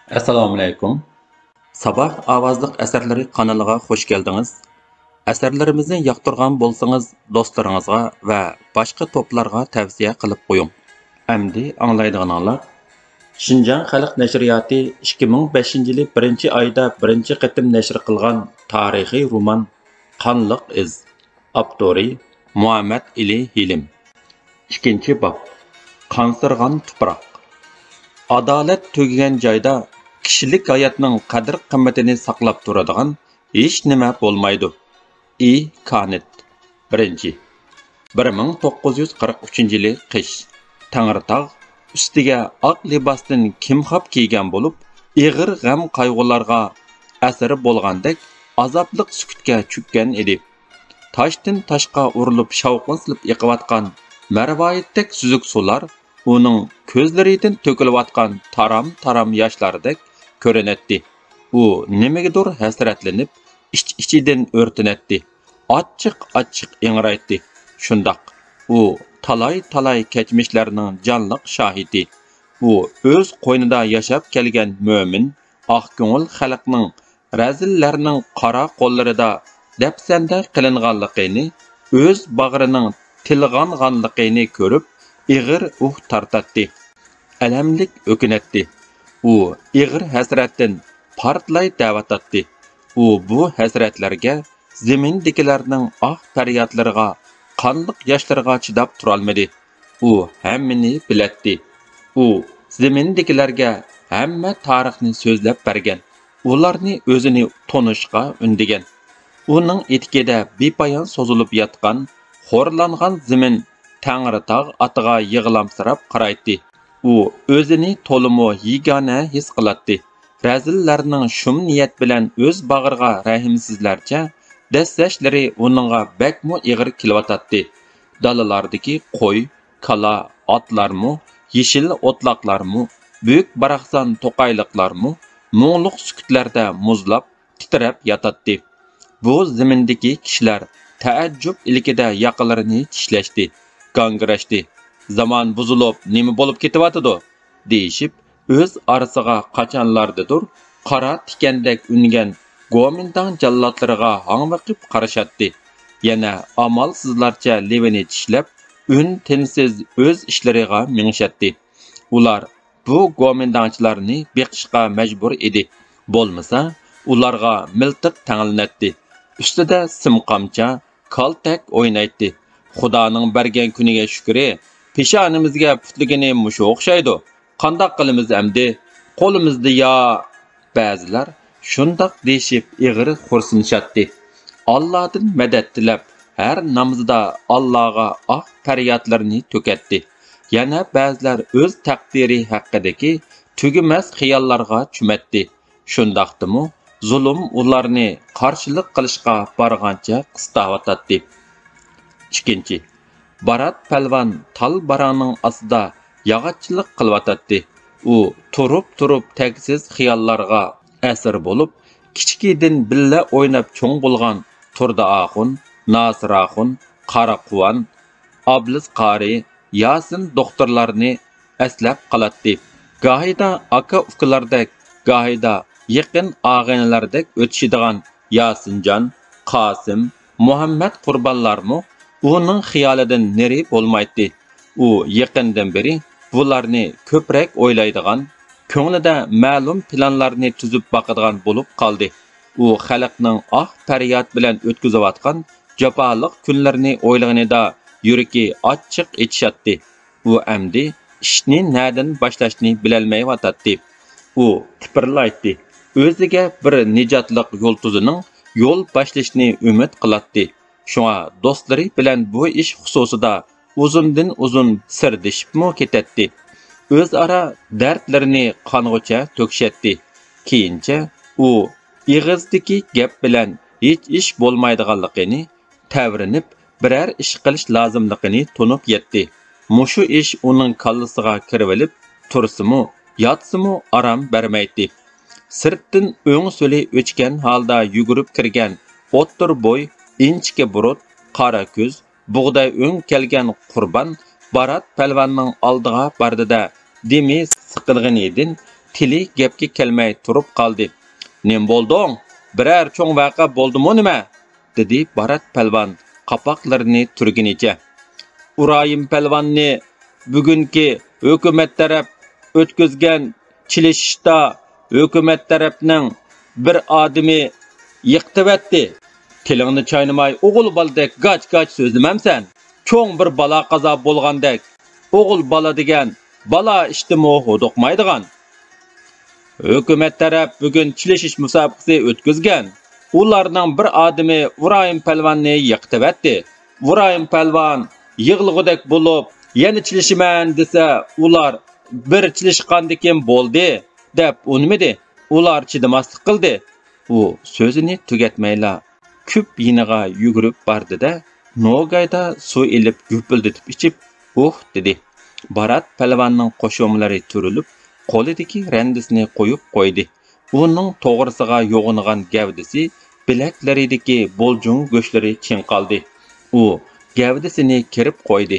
Assalomu alaykum. Sabah avazliq asarlari kanaliga hoş geldiniz. Asarlarimizni yoqtirgan bo'lsangiz, do'stlaringizga va boshqa to'plarga tavsiya qilib qo'ying. Endi anglaydiganlar, Şinjan Xalq Nashriyati 2005-yili 1-oyda birinchi qatim nashr qilgan tarixiy roman Qanliq iz. Avtori Muhammad Ali Hilim. 2-bob. Qansirgan tuproq. Adolat tugagan joyda kishilik hayotning qadr-qimmatini saqlab turadigan hech nima bo'lmaydi. Kanet. 1943-yili qish. Tangritog' ustiga oq libosdan kimxob kiygan bo'lib, ig'ir g'am qayg'ularga asiri bo'lgandek azobliq sukutga cho'kkan edi. Toshdan toshqa urilib shavqin silib yiqayotgan marvoyatdek suzuk sular uning ko'zlaridan to'kilayotgan taram-taram yoshlardek ko'rinatdi. U nimagadir hasratlanib, ich-ichidan o'rtinatdi. Achchiq-achchiq ingraytdi. Shundoq u talay-talay kechmishlarning jonliq shohidi. U o'z qo'ynida yashab kelgan mo'min, oqko'ngil xalqning razillarning qora qo'llarida dafsanda qilinganligini, o'z bag'rining tilg'anganligini ko'rib, ig'ir tartatdi. Alamlik o'kinatdi. U ig'ir hasratdan portlay da'vatatdi. U bu hasratlarga zamindagilarning faryodlariga, qanliq yoshlarga chidab turolmadi. U hammani bilatdi. U zamindagilarga hamma tarixni so'zlab bergan. Ularni o'zini tonishga undigan. Uning etkida bepoyon so'zilib yotgan, xo'rlangan zamin Tangritog' atiga yig'lamsirab qaraydi. U o'zini to'limi yigona his qiladi. Razillarning shum niyat bilan o'z bag'riga rahimsizlarcha dastashlari uningga bakmo ig'ir kelyotadi. Dalalardagi qo'y, kala, otlarmu, yeshil o'tloqlarmu, buyuk baraxsan to'qayliqlarmu, mo'ngluq sukutlarda muzlab, titrab yotadi. Bu zamindagi kishilar taajjub ilkida yaqinlarini tishlashdi. Gangrashdi. Zaman buzulib, nima bo'lib ketyapti deyishib, o'z orasiga qachonlardadir qora tikandek ungan Go'mindang jallotlariga hangvaqib qarashatdi. Yana amalsizlarcha levini tishlab, tinsiz o'z ishlariga mingshatdi. Ular bu Go'mindangchilarni beqishga majbur edi. Bo'lmasa, ularga miltiq tanglinatdi. Ustida simqamcha, kaltak o'ynaydi. Xudoning bergan kuniga shukri, peshonimizga putligini mushu o'xshaydi. Qandoq qilamiz endi? Qo'limizda yo. Ba'zilar shundoq deyishib ig'ir xo'rsinishadi. Allohdan madad tilab, har namozda Allohga faryodlarini to'katdi. Yana ba'zilar o'z taqdiri haqidagi tugumas xiyollarga chumatdi. Shundoqdimi, zulm ularni qarshilik qilishga borgancha qistavotadi. 2. Barat palvan tal baraning ostida yog'ochchilik qilyotdi. U turib tagsiz xiyollarga asir bo'lib, kichikdan billa o'ynab cho'ng bo'lgan Turda Axun, Nasir Axun, Qaraquvon, Oblis Qari, Yasin doktorlarni aslab qolatdi. Gohida aka-ukalardek, gohida yaqin og'aynilardek o'tishadigan Yasinjon, Qosim, Muhammad qurbonlarmi uning xiyolidan neri bo'lmaydi. U yaqindan beri bularni ko'proq o'ylaydigan, ko'nglida ma'lum planlarni tuzib boqadigan bo'lib qoldi. U xalqning faryod bilan o'tkazayotgan jafoliq kunlarini o'ylaganida yuragi ochiq etishadi. U endi ishni nadan boshlashni bilolmayotdi. U tipirlaydi. O'ziga bir nijotliq yo'ltuzining yo'l boshlashni umid qiladi. Shunga do'stlari bilan bu ish xususida uzundan uzun sirdishibmi ketadi. O'zaro dardlarini qong'icha to'kishadi. Keyincha u ig'izdagi gap bilan hech ish bo'lmaydiganligini tavrinib biror ish qilish lozimligini tunib yetdi. Mushu ish uning kallasiga kirib olib, tursimu, yotsimu aram bermaydi. Sirtdan o'ng so'li o'chgan holda yugurib kirgan o'ttir bo'y, inchga burut, qora ko'z, bug'day o'ng kelgan Qurbon Barat palvanning oldiga bardida demi siqilgan edin tili gapga kelmay turib qoldi. "Nim bo'lding? Biror cho'ng vaqa bo'ldimi nima?" dedi Barat palvon qapoqlarini turgunicha. Urayim palvonni bugungi hukumat taraf o'tkazgan chilishishda hukumat tarafning bir odami yiqtibatdi. Tilingni chaynamay o'g'il boladek gach-gach so'zlamamsan. Cho'ng bir balo qazo bo'lgandek, o'g'il bola degan balo ishtimi huduqmaydigan. Hukumat taraf bugun chilishish musobaqasi o'tkazgan. Ularning bir odami Urayim palvonni yiqtibatdi. Urayim palvon yig'lig'idek bo'lib, yana chilishiman desa, ular bir chilishqandikin bo'ldi deb unmidi. Ular chidamaslik qildi. U so'zini tugatmayla ko'p yiniga yugurib bordi-da, Nogayda suv ilib gupilditib ichib, dedi. Barat palvonning qo'shimlari turilib, qo'lidagi randisini qo'yib qo'ydi. Uning to'g'risiga yo'g'ingan gavdisi bilaklaridagi bo'ljung go'shlari chinqaldi. U gavdisini kirib qo'ydi.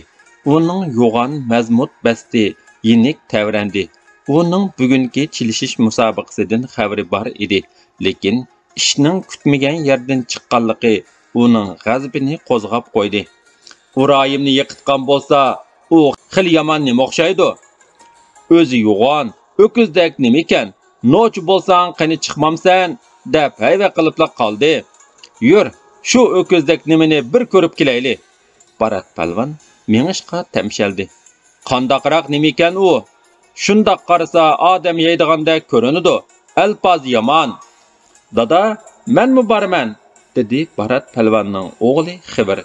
Uning yo'g'on mazmut basti yinik tavrandi. Uning bugungi chilishish musobaqasidan xabari bor edi, lekin ishning kutmagan yerdan chiqqanligi uning g'azabini qo'zg'ab qo'ydi. Urayimni yiqitgan bo'lsa, u xil yomon nima o'xshaydi? O'zi yo'g'on, o'kizdek nima ekan? Nochi bo'lsang qani chiqmamsan deb hayva qilibla qoldi. Yur, shu o'kizdek nimani bir ko'rib kelayli. Barat palvon mengishqa tamshaldi. Qandaqroq nima ekan u? Shundoq qarasa odam yeydigandek ko'rinadi. Alpoz yomon. Dada, menmi borman? dedi Barat palvonning o'g'li Xivir.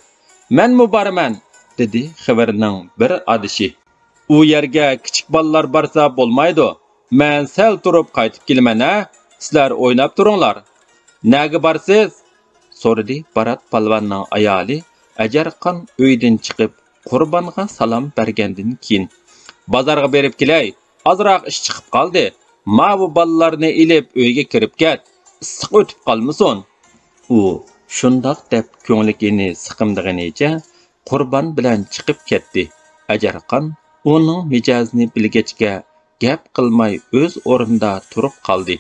Menmi borman? dedi Xivirning bir adishi. U yerga kichik bolalar borsa bo'lmaydi. Men sal turib qaytib kelman-a? Sizlar o'ynab turinglar. Nega borsiz? so'radi Barat palvonning ayoli Ajarqon uydan chiqib Qurbonga salom bergandan keyin. Bozorga berib kelay. Azroq ish chiqib qoldi. Ma bu bolalarni ilib uyga kirib ket. Issiq o'tib qolmasin. U shundoq deb ko'ngligini siqimdig'inicha Qurbon bilan chiqib ketdi. Ajarqon uning mijozini bilgachga gap qilmay o'z o'rnida turib qoldi.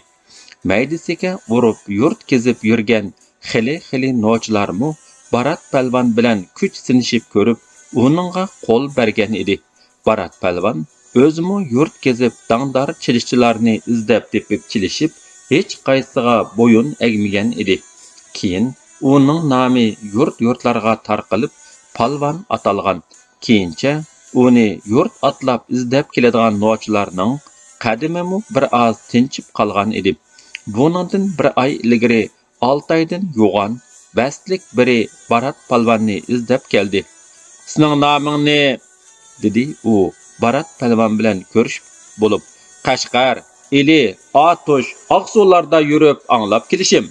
Maydisiga urib yurt kezib yurgan xili nochilarmu Barat palvon bilan kuch sinishib ko'rib, uningga qo'l bergan edi. Barat palvon o'zimi yurt kezib dangdor chilishchilarni izlab tepib chilishib, hech qaysiga bo'yin egmagan edi. Keyin uning nomi yurt-yurtlarga tarqalib, palvon atalgan. Keyincha uni yurt atlab izlab keladigan nochilarning qadimimu bir oz tinchib qolgan edi. Buningdan bir oy ilgari Altaydan yo'g'on bastlik biri Barat palvonni izlab keldi. "Sizning noming ne?" dedi u Barat palvon bilan ko'rishib bo'lib. "Qashqar, Eli, Atosh, Oqsuvlarda yurib anglab kelishim.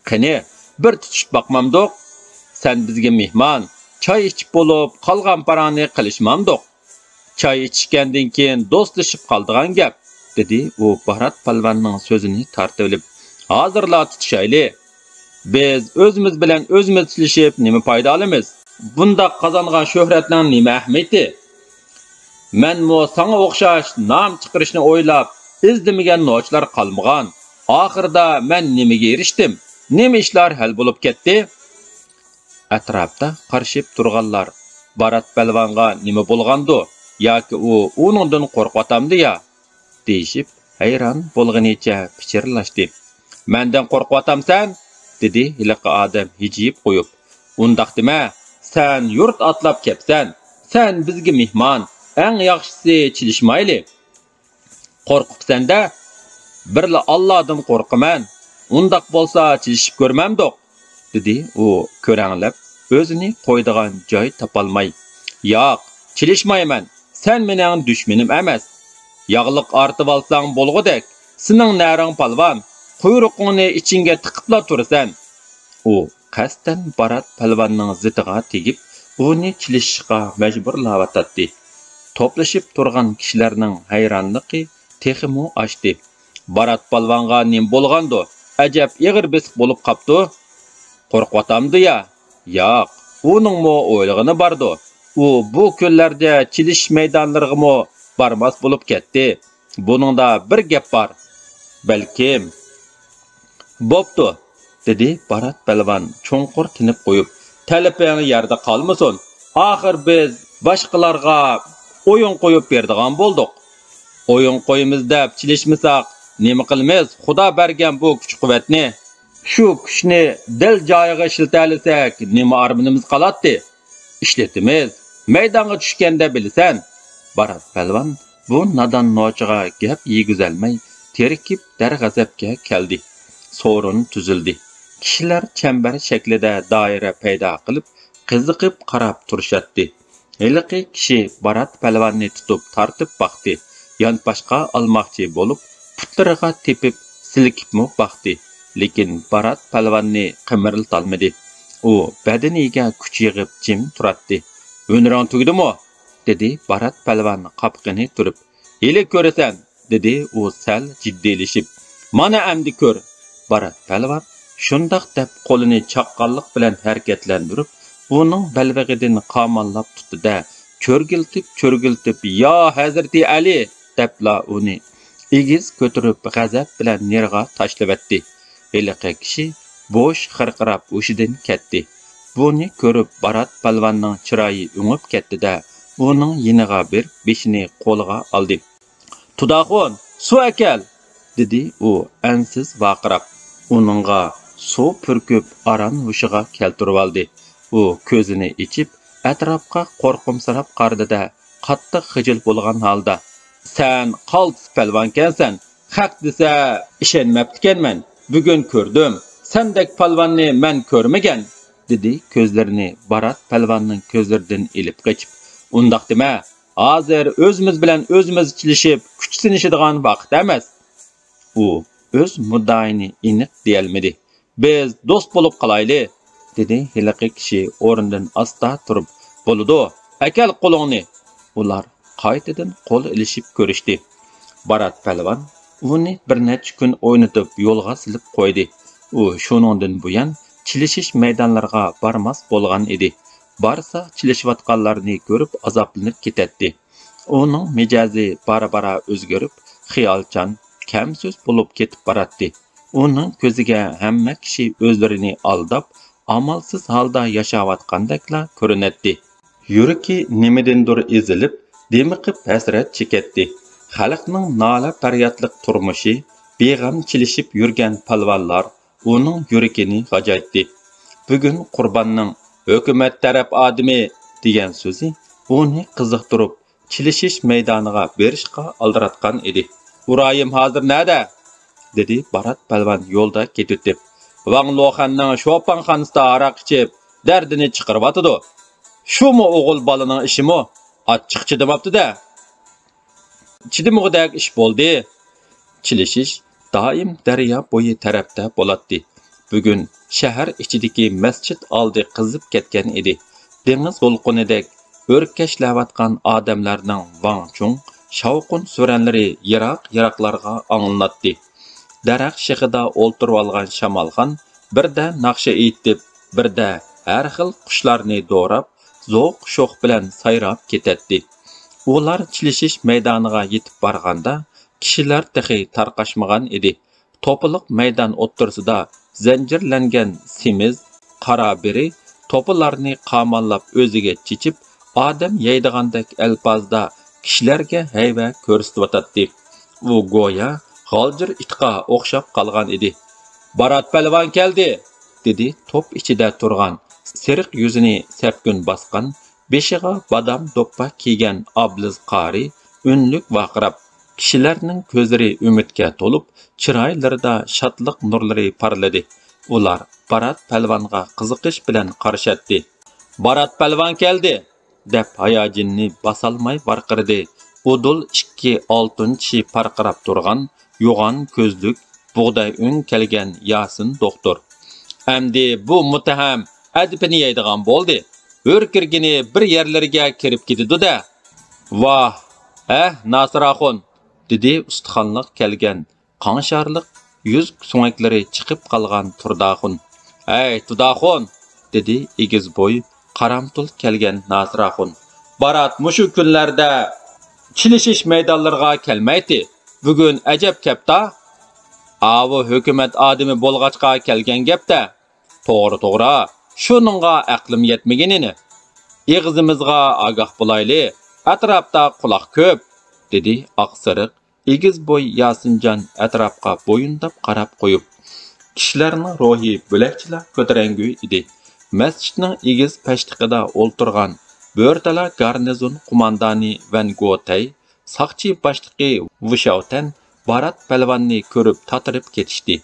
Qani, bir tutishib boqmamdoq. Sen bizga mehmon, choy ichib bo'lib, qolgan parani qilishmamdoq. Choy ichgandan keyin do'stlashib qoldigan gap", dedi u Barat palvonning so'zini tortib olib. "Hozirla tutishayli. Biz o'zimiz bilan o'zimiz tilishib nima foyda olamiz? Bunda qozongan shuhratning nima ahamiyati? Menmo sana o'xshash nom chiqarishni o'ylab, izlamagan nochlar qolmagan. Oxirida men nimaga erishdim? Nima ishlar hal bo'lib ketdi?" Atrofda qarshib turganlar Barat palvonga nima bo'lgandi yoki u uningdan qo'rqatamdi-ya deyishib, hayron bo'lganicha pichirlashdi. "Mendan qo'rqatamsan?" dedi hiliqi odam hijib qo'yib. "Undaq dema, sen yurt atlab kelsan. Sen bizga mehmon, eng yaxshisi chilishmayli. Qo'rqibsanda, birla Allohdan qo'rqaman. Undaq bo'lsa chilishib ko'rmamdoq", dedi u ko'ranglab, o'zini qo'ydigan joy topolmay. "Yo'q, chilishmayman. Sen mening dushmanim emas. Yog'liq ortib olsang bo'lg'udek. Sening naring palvon. Quyruqingni ichingga tiqibla tursan." U qasdan Barat palvonning zitiga tegib, uni chilishishga majburlavatdi. To'plashib turgan kishilarning hayronligi texmo oshdi. Barat palvonga nim bo'lgandi? Ajab ig'ir besiq bo'lib qopdi. "Qo'rqatamdi-ya?" "Yo'q, uningmi o'ylig'ini bordi. U bu kunlarda chilish maydonlariga barmas bo'lib ketdi. Buningda bir gap bor. Balkim. Bo'pti, dedi Barat palvon cho'nqur tinib qo'yib. Talabing yerda qolmasin. Oxir biz boshqalarga o'yin qo'yib berdigan bo'ldik. O'yin qo'yimiz deb chilishmasak, nima qilamiz? Xudo bergan bu kuch-quvvatni, shu kuchni dil joyiga ishlatalasak, nima armonimiz qoladi? Ishlatimiz. Maydonga tushganda bilsan. Barat palvon bu nadon nochiga gap yegizalmay, terkib darg'azabga keldi. So'rin tuzildi. Kishilar chambar shaklida doira paydo qilib, qiziqib qarab turishatdi. Heliqi kishi Barat palvonni tutib tortib baqdi. Yonpashqa olmoqchi bo'lib, putlariga tepib, silkibmi baqdi. Lekin Barat palvonni qimirlatolmadi. U badaniga kuch yig'ib jim turadi. "O'nrang tugdimi?" dedi Barat palvon qopqini turib. "Heli ko'rasan", dedi u sal jiddiylashib. "Mana endi ko'r." Barat palvon shundoq deb qo'lini chaqqonlik bilan harakatlantirib, uning balvag'idan qamonlab tutdi-da, cho'rgiltib, "Yo Hazrati Ali", debla uni egiz ko'tarib g'azab bilan nerga tashlavatdi. Heliqi kishi bo'sh xirqirab o'shidan ketdi. Buni ko'rib Barat palvonning chiroyi o'ngib ketdi-da, uning yiniga bir beshini qo'liga oldi. "Tudaxon, suv akal", dedi u ansiz vaqirab. Uningga suv purkib aran hushiga keltirib oldi. U ko'zini ichib, atrofga qo'rqimsirab qaradi-da, qattiq xijil bo'lgan holda, "Sen qaltis palvonkansan, haq desa ishonmabdikanman. Bugun ko'rdim. Sendek palvonni men ko'rmagan", dedi ko'zlarini Barat palvonning ko'zlaridan ilib qochib. "Undaq dema. Hozir o'zimiz bilan o'zimiz chilishib, kuch sinishadigan vaqt emas." U o'z muddaini aniq deyolmadi. "Biz do'st bo'lib qolayli", dedi hiliqi kishi o'rnidan asta turib. "Bo'ladi, akal qo'lingni." Ular qaytadan qo'l ilishib ko'rishdi. Barat palvon uni bir necha kun o'ynatib yo'lga silib qo'ydi. U shuningdan buyon chilishish maydonlariga bormas bo'lgan edi. Barsa chilishayotganlarni ko'rib azoblanib ketadi. Uning mijozi bara-bara o'zgarib, xiyolchan, kam so'z bo'lib ketib boradi. Uning ko'ziga hamma kishi o'zlarini aldab, amalsiz holda yashayotgandekla ko'rinadi. Yuragi nimadandir ezilib, demiqib hasrat chekadi. Xalqning nola faryodlik turmushi, beg'am chilishib yurgan palvonlar uning yuragini g'ajaytdi. Bugun Qurbonning "Hukumat taraf odami" degan so'zi uni qiziqtirib, chilishish maydoniga berishga aldiratgan edi. "Urayim hozir nada?" dedi Barat palvon yo'lda ketib. "Vang Loxanning shopanxonasida aroq ichib, dardini chiqaryotdi. Shumi o'g'il bolaning ishimi? Achchiq chidamabdi-da. Chidimog'idagi ish bo'ldi." Chilishish doim daryo bo'yi tarafda bo'ladi. Bugun shahar ichidagi masjid oldi qizib ketgan edi. Dengiz to'lqinidek o'rkashlayotgan odamlarning vang-chung, shavqun suranlari yiroq-yiroqlarga anglanadi. Daraxt shig'ida o'ltirib olgan shamolxon birda naqsha aytib, birda har xil qushlarni do'rab, zo'q-sho'q bilan sayrab ketadi. Ular chilishish maydoniga yetib borganda, kishilar texi tarqashmagan edi. To'piliq maydon o'ttirsida zanjirlangan semiz qora biri to'pilarni qamonlab o'ziga chichib, odam yeydigandek alpozda kishilarga hayva ko'rsatyotdi. U go'yo g'oljir itqa o'xshab qolgan edi. "Barat palvon keldi", dedi to'p ichida turgan, seriq yuzini sapkun bosgan, beshiga badam do'ppa kiygan obliz qari unlik vaqirab, kishilarning ko'zlari umidga to'lib, chiroylarida shodlik nurlari parladi. Ular Barat palvonga qiziqish bilan qarashadi. "Barat palvon keldi", deb hayajonini basalmay varqirdi. Udul ikki oltin tishi parqirab turgan, yo'g'on ko'zlik, bug'day un kelgan Yasin doktor. "Endi bu muttaham adibini yeydigan bo'ldi. O'rkirgini bir yerlarga kirib ketdi-da." "Voh, Nasiraxon", dedi ustaxonliq kelgan, qanşarliq yuz so'ngaklari chiqib qolgan Turdaxon. "Ey Turdaxon", dedi egiz bo'y, qaramtul kelgan Nasiraxon. "Barat mushu kunlarda chilishish maydonlariga kelmaydi. Bugun ajab kapta." Avu hökumət adamı bolğaçqa kelgan gapda. To'g'ri, shuningga aqlim yetmaganini. Ig'zimizga agah bo'layli, atrofda quloq ko'p, dedi oqsariq egiz bo'y Yasinjon atrofga bo'yindab qarab qo'yib. Kishilarning ruhi bo'lakchilar ko'tarangu edi. Masjidning egiz pashtiqida o'ltirgan Bo'rtala garnizon qo'mondoni Van Gotay, saqchi boshlig'i Vushavtan Barat palvonni ko'rib tatirib ketishdi.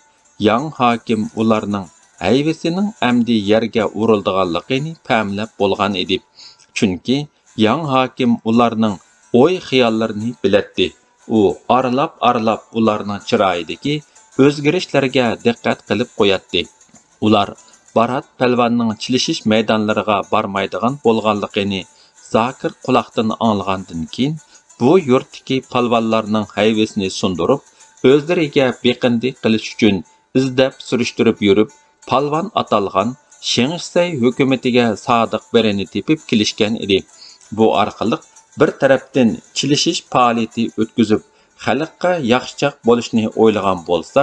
Yang hokim ularning hayvisining amdi yerga urildiganligini pamlab bo'lgan edi. Chunki Yang hokim ularning o'y xiyollarini bilatdi. U aralab ularning chiroyidagi o'zgarishlarga diqqat qilib qo'yatdi. Ular Barat palvonning chilishish maydonlariga bormaydigan bo'lganligini Zakir quloqdan anglagandan keyin bu yurtdagi palvonlarning hayvisini sundirib, o'zlariga beqindi qilish uchun izdab surishtirib yurib, palvon atalgan Shengshsay hukumatiga sodiq birini tepib kelishgan edi. Bu orqali bir tarafdan chilishish faoliyati o'tkazib, xalqqa yaxshichoq bo'lishni o'ylagan bo'lsa,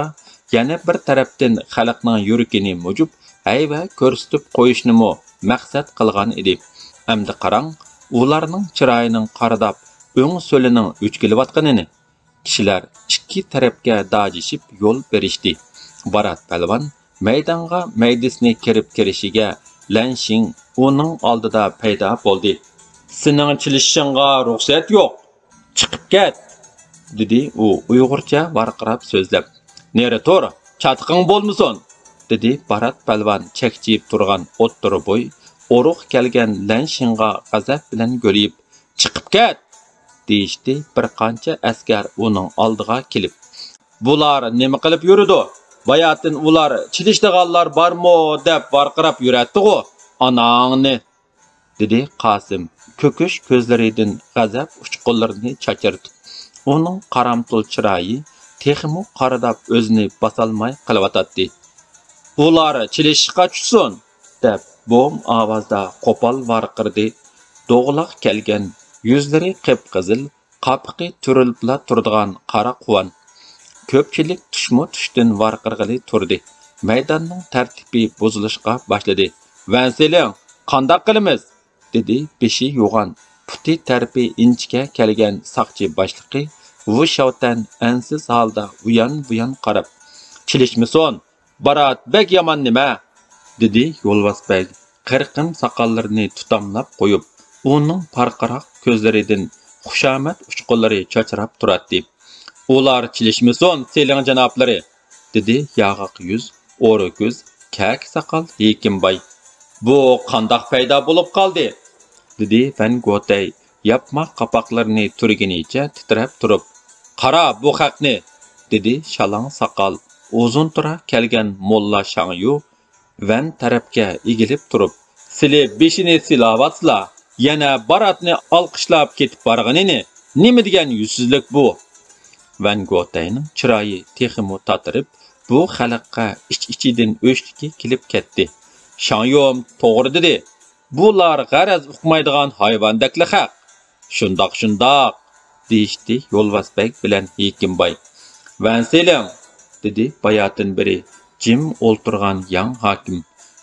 yana bir tarafdan xalqning yuragini mujib, hayva ko'rsatib qo'yishni maqsad qilgan edi. Endi qarang, ularning chiroyining qaradab, o'ng so'lining o'chkilayotganini. Kishilar ikki tarafga dajishib yo'l berishdi. Barat palvon maydonga maydisini kirishiga Lanshing uning oldida paydo bo'ldi. "Sening chilishingga ruxsat yo'q. Chiqib ket", dedi u Uyg'urcha varqirab so'zlab. "Nere tur, chatiqing bo'lmasin", dedi Barat palvon chekchib turgan o'ttiri bo'y, o'ruq kelgan Lanshingga g'azab bilan go'rib, "Chiqib ket", deyishdi bir qancha askar uning oldiga kelib. "Bular nima qilib yuridi? Bayatin ular chilishdiganlar bormi?" deb varqirab yuratdi-ku. "Anangni", dedi Qosim ko'kish ko'zlaridan g'azab uchqunlarini chaqirtib. Uning qaramtul chiroyi texmu qaradab o'zini bosolmay qilyotdi. "Ular chilishga tushsin", deb bo'm ovozda qo'pol varqirdi. Do'g'liq kelgan, yuzlari qip-qizil, qapiqi turilibla turadigan qora quvon. Ko'pchilik tushdan varqirg'ili turdi. Maydonning tartibi buzilishga boshladi. "Vanseling, qandoq qilamiz?" dedi beshi yo'g'on, puti tarpi inchga kelgan saqchi boshlig'i Vushavtan ansiz holda uyan qarab. "Chilishmasin, Barat bek yomon nima?" dedi Yo'lbosbek qirqim soqollarini tutamlab qo'yib, uning parqaroq ko'zlaridan xushomat uchqunlari chachrab turadi. "Ular chilishmasin, seling janoblari", dedi yog'oq yuz, o'ri ko'z, kak soqol Hekimboy. "Bu qandoq paydo bo'lib qoldi?" dedi Van Gotay yapma qapoqlarini turganicha titrab turib. "Qara bu haqni", dedi shalong soqol uzun tura kelgan Molla Shangyu Van tarafga egilib turib. "Sili beshini silavatlar, yana Baratni olqishlab ketib borganini, nima degan yuzsizlik bu?" Van Gotayning chiroyi texmu tatirib, bu xalqqa ich-ichidan o'shtiki kelib ketdi. "Shangyum to'g'ri dedi. Bular g'araz uqmaydigan hayvondakli haq." Shundoq, deyishdi Yo'lbosbek bilan Hekimboy. "Vanseling", dedi bayatin biri jim o'ltirgan Yang hokim.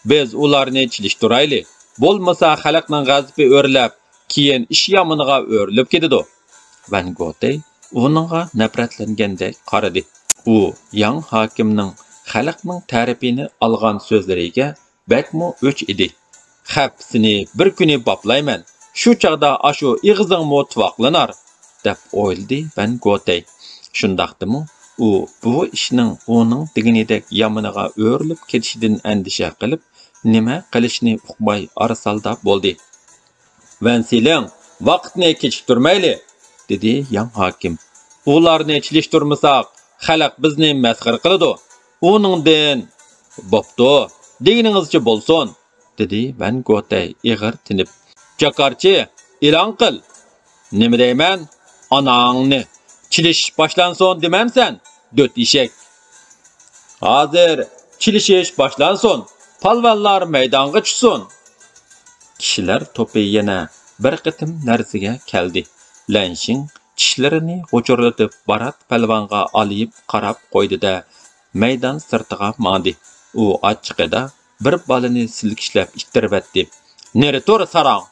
"Biz ularni chilishtirayli. Bo'lmasa xalqning g'azabi o'rlab, keyin ish yomoniga o'rilib ketadi." Van Gotay uningga nafratlangandek qaradi. U Yang hokimning xalqning ta'rifini olgan so'zlariga bakmo o'ch edi. "Xapsini bir kuni boplayman. Shu chaqda ashu ig'zingmo tuvoqlanar", deb o'yladi Van Gotay. Shundaqdimi, u bu ishning uning deganidek yomoniga o'rilib ketishidan andisha qilib, nima qilishni uqmay arsalda bo'ldi. "Vanseling, vaqtni kechiktirmayli", dedi Yang hokim. "Ularni chilishtirmasak, xalq bizni masxar qiladi. Uningdan bo'pti, deganingizcha bo'lsin", dedi Van Gotay ig'ir tinib. "Jakarchi, e'lon qil." "Nima deyman? Anangni. Chilish boshlansin demamsan, dot eshak." "Hozir chilishish boshlansin. Palvonlar maydonga tushsin." Kishilar to'pi yana bir qitim narsiga keldi. Lanshing tishlarini g'uchurlatib Barat palvonga olib qarab qo'ydi-da, maydon sirtiga mandi. U ochiqida bir balani silkishlab ittiribdi. "Neri tur sarang?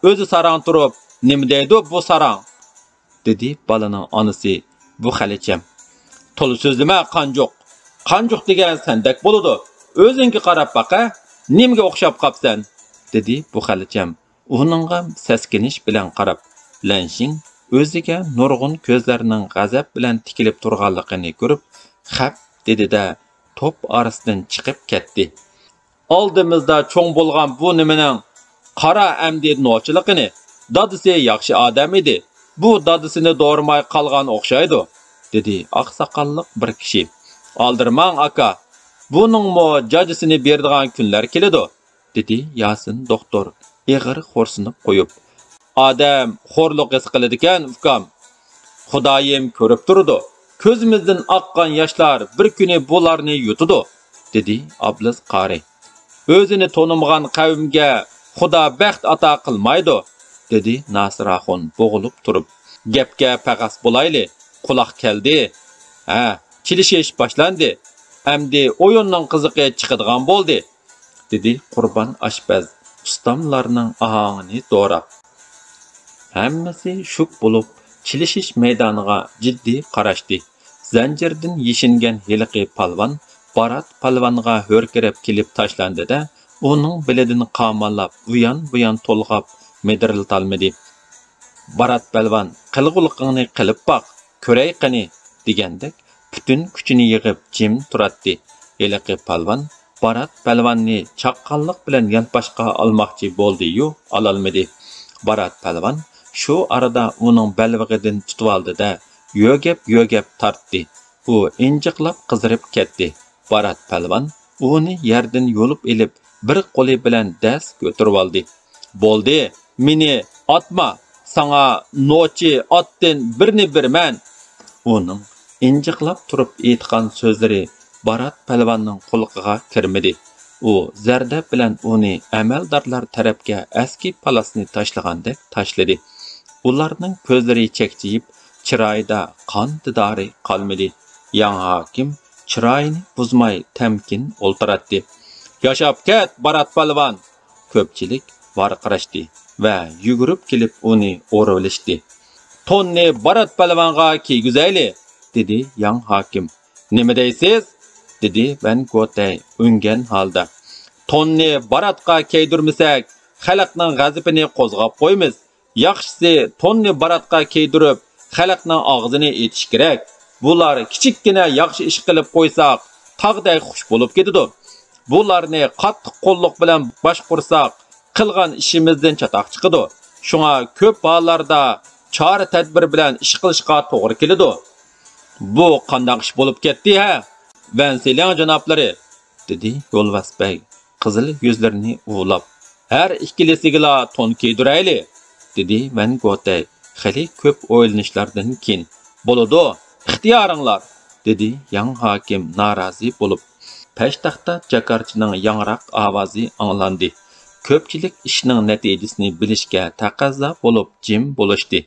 O'zi sarang turib, nima deydi bu sarang?" dedi balaning onasi bu xalicham. "To'l so'zlama qanjoq. Qanjoq degan sendek bo'ladi. O'zingga qarab baqa, nimga o'xshab qapsan?" dedi bu xalicham. Uningga saskinish bilan qarab, Lanshing o'ziga nurg'un ko'zlarining g'azab bilan tikilib turganligini ko'rib, "Xap" dedi-da, to'p orasidan chiqib ketdi. "Oldimizda cho'ng bo'lgan bu nimaning qara amdi nochiligini, dadisi yaxshi odam edi. Bu dadisini do'rmay qolgan o'xshaydi", dedi oqsoqolliq bir kishi. "Oldirmang aka. Buningmi jajisini beradigan kunlar keladi", dedi Yasin doktor eg'ir xo'rsinib qo'yib. "Odam xo'rliq his qiladigan ukam. Xudoyim ko'rib turdi. Ko'zimizdan oqqan yoshlar bir kuni bularni yutidi", dedi Ablis qari. "O'zini tonimagan qavmga Xudo baxt ato qilmaydi", dedi Nasiraxon bo'g'ilib turib. "Gapga pag'as bo'layli. Quloq keldi. Ha, chilishish boshlandi. Endi o'yinning qiziqi chiqadigan bo'ldi", dedi Qurbon oshpaz ustamlarning ahongini do'rab. Hammasi shuk bo'lib, chilishish maydoniga jiddiy qarashdi. Zanjirdan yeshingan heliqi palvon Barat palvonga hurkirib kelib tashlandida, uning bilidan qamallab, uyan to'lg'ab mediriltalmadi. Barat palvon, "Qilg'uliqingni qilib boq, ko'ray qani", degandek butun kuchini yig'ib jim turatdi. Heliqi palvon Barat palvonni chaqqonlik bilan yonboshqa olmoqchi bo'ldi-yu, ololmadi. Barat palvon shu arada uning balvig'idan tutib oldi-da, yo'gab tortdi. U injiqlab qizirib ketdi. Barat palvon uni yerdan yo'lib elib, bir qo'li bilan dast ko'tarib oldi. "Bo'ldi, meni otma. Sana nochi otdan birni berman." Uning injiqlab turib aytgan so'zlari Barat palvonning quloqiga kirmadi. U zarda bilan uni amaldorlar tarafga aski palasni tashlagandek tashladi. Ularning ko'zlari chekchiyib, chiroyida qon didori qolmadi. Yang hokim chiroyini buzmay tamkin o'ltiratdi. "Yashab ket, Barat palvon!" Ko'pchilik varqirashdi va yugurib kelib uni o'rvilishdi. "Tonni Barat palvonga kiygizayli", dedi yang hokim. "Nima deysiz?" dedi Van Gotay ungan holda. "Tonni Baratga kiydirmasak, xalqning g'azabini qo'zg'ab qo'ymiz. Yaxshisi tonni Baratga kiydirib, xalqning og'zini etish kerak. Bular kichikkina yaxshi ish qilib qo'ysak, tog'day xush bo'lib ketadi. Bularni qattiq qo'lliq bilan boshqursak, qilgan ishimizdan chatoq chiqadi. Shunga ko'p hollarda chora tadbir bilan ish qilishga to'g'ri keladi." "Bu qanday ish bo'lib ketdi ha? Vansilang janoblari", dedi Yo'lvasbay qizil yuzlarini uvlab. "Har ikkilisiga to'n kiydirayli", dedi Van Gotay xali ko'p o'ylanishlardan keyin. "Bo'ladi, ixtiyoringlar", dedi yang hokim norozi bo'lib. Peshtaxta jakarchining yangroq ovozi anglandi. Ko'pchilik ishning natijasini bilishga taqozo bo'lib jim bo'lishdi.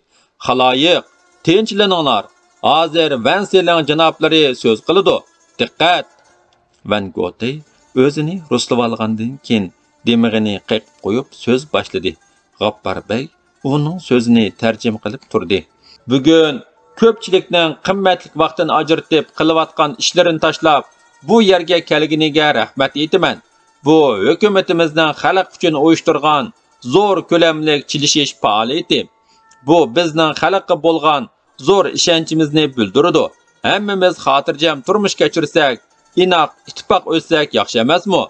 "Xaloyiq, tinchlaninglar. Hozir Vansilang janoblari so'z qiladi. Diqqat!" Van Gotay o'zini ruslab olgandan keyin demig'ini qeqib qo'yib so'z boshladi. G'appar bey uning so'zini tarjima qilib turdi. "Bugun ko'pchilikning qimmatli vaqtini ajratib qilayotgan ishlarini tashlab, bu yerga kelganiga rahmat aytaman. Bu hukumatimizning xalq uchun uyushtirgan zo'r ko'lamli chilishish faoliyati. Bu bizning xalqqa bo'lgan zo'r ishonchimizni bildiradi. Hammamiz xotirjam turmush kechirsak, inoq ittifoq o'tsak yaxshi emasmi?"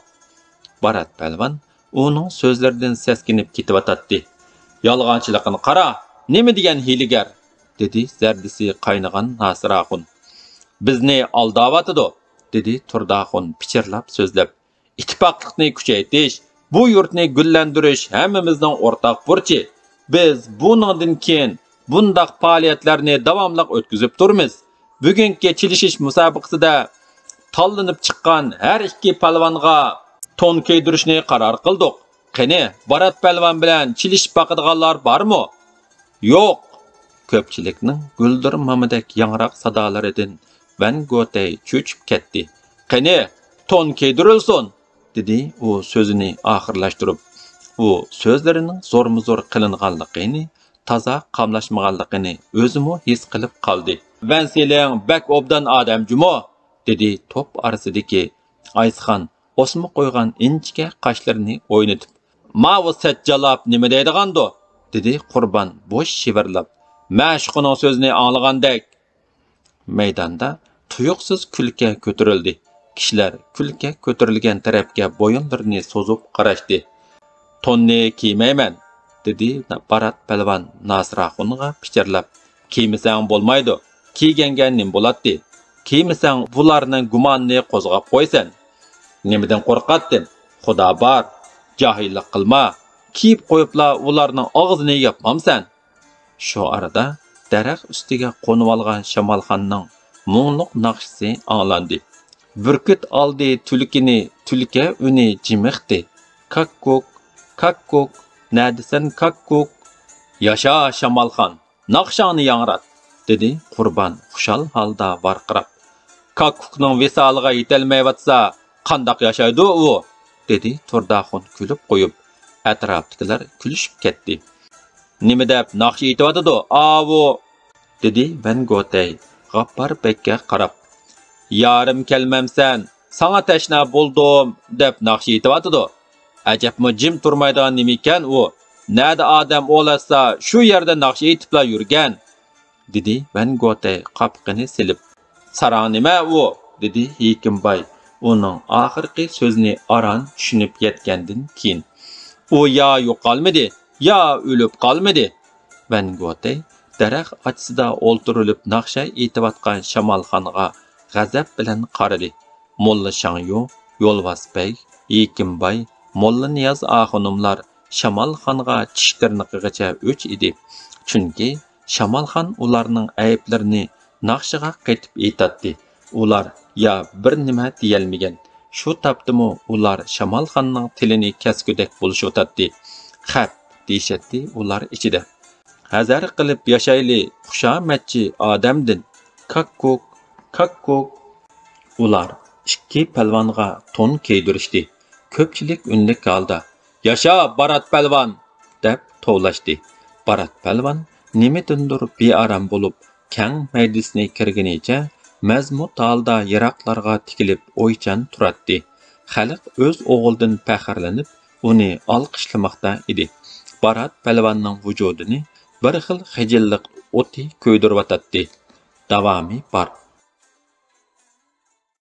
Barat palvon uning so'zlaridan seskinib ketib-atdi. "Yolg'onchiligini qara, nima degan hiylagar", dedi zardisi qaynagan Nasiraxon. "Bizni aldayotdi", dedi Turdaxon pichirlab so'zlab. "Ittifoqlikni kuchaytirish, bu yurtni gullantirish hammamizning o'rtaq burchi. Biz buningdan keyin bundaq faoliyatlarni davomli o'tkazib turmiz. Bugungi chilishish musobaqasida tanlanib chiqqan har ikki palvonga to'n kiydirishni qaror qildik. Qani, Barat palvon bilan chilishib boqadiganlar bormi?" "Yo'q", ko'pchilikning guldir mamadek yangroq sadolaridan Van Gogh cho'chib ketdi. "Qani, ton kiydirilsin", dedi u so'zini oxirlashtirib. U so'zlarining zo'rma-zo'r qilinganligini, toza qamlashmaganligini o'zimi his qilib qoldi. "Van Seling bak obdan odamjimo", dedi to'p orasidagi Aysxon osma qo'ygan inchika qoshlarini o'ynatib. "Mavu sajjalab nima deydigando?" dedi Qurbon bo'sh shivirlab. "Mashquning so'zini anglagandek." Maydonda tuyuqsiz kulka ko'tarildi. Kishilar kulka ko'tarilgan tarafga bo'yinlarini so'zib qarashdi. "Tonni kiymayman", dedi Barat palvon Nasraxunga pichirlab. "Kiymasang bo'lmaydi. Kiyganga nim bo'ladi. Kiymasang bularning gumonini qo'zg'ab qo'ysan. Nimadan qo'rqatdin? Xudo bor. Jahillik qilma. Kiyib qo'yibla ularning og'zini yopmamsan." Shu arada daraxt ustiga qo'nib olgan Shamolxonning mungluq naqshisi anglandi. Burkut oldi tulkini, tulka uni jimiqdi. "Kakkuk, kakkuk, nadisan kakkuk? Yasha Shamolxon, naqshangni yangrat", dedi Qurbon xushal holda varqirab. "Kakkukning visoliga yetolmayotsa, qandoq yashaydi u?" dedi Turdaxun kulib qo'yib. Atrofdagilar kulishib ketdi. "Nima deb naqsh aytibdi? Avu", dedi Van Gogh G'appar bekka qarab. "Yarim kelmamsan, sana tashna bo'ldim" deb naqsh aytibdi. "Ajabmi jim turmaydigan nima ekan u? Nada odam o'lasa, shu yerda naqsh aytibla yurgan", dedi Van Gogh qapqini silib. "Sarang nima u?" dedi Hekimboy uning oxirgi so'zini aran tushunib yetgandan keyin. "U ya yo'qolmadi, ya o'lib qolmadi." Van Gogh daraxt ochsida o'ltirilib naqsha aytayotgan Shamolxonga g'azab bilan qaradi. Molla Shangyu, Yo'lvasbek, Hekimboy, Molla Niyoz axunumlar Shamolxonga tish tirnog'igacha o'ch edi. Chunki Shamolxon ularning ayblarini naqshiga qaytib aytadi. Ular ya bir nima deyolmagan. Shu topdimi ular Shamolxonning tilini kaskudek bo'lishotadi. "Xap", deyishadi ular ichida. "Hazar qilib yashayli xushomadchi odamdin. Kakkuk, kakkuk." Ular ikki palvonga to'n kiydirishdi. Ko'pchilik unlik holda "Yasha Barat palvon!" deb tovlashdi. Barat palvon nimadandir bearam bo'lib, kang maydisini kirgunicha mazmut holda yiroqlarga tikilib o'ychan turadi. Xalq o'z o'g'lidan faxrlanib, uni olqishlamoqda edi. Barat palvonning vujudini bir xil xijillik o'ti ko'ydirib o'tadi. Davomi bor.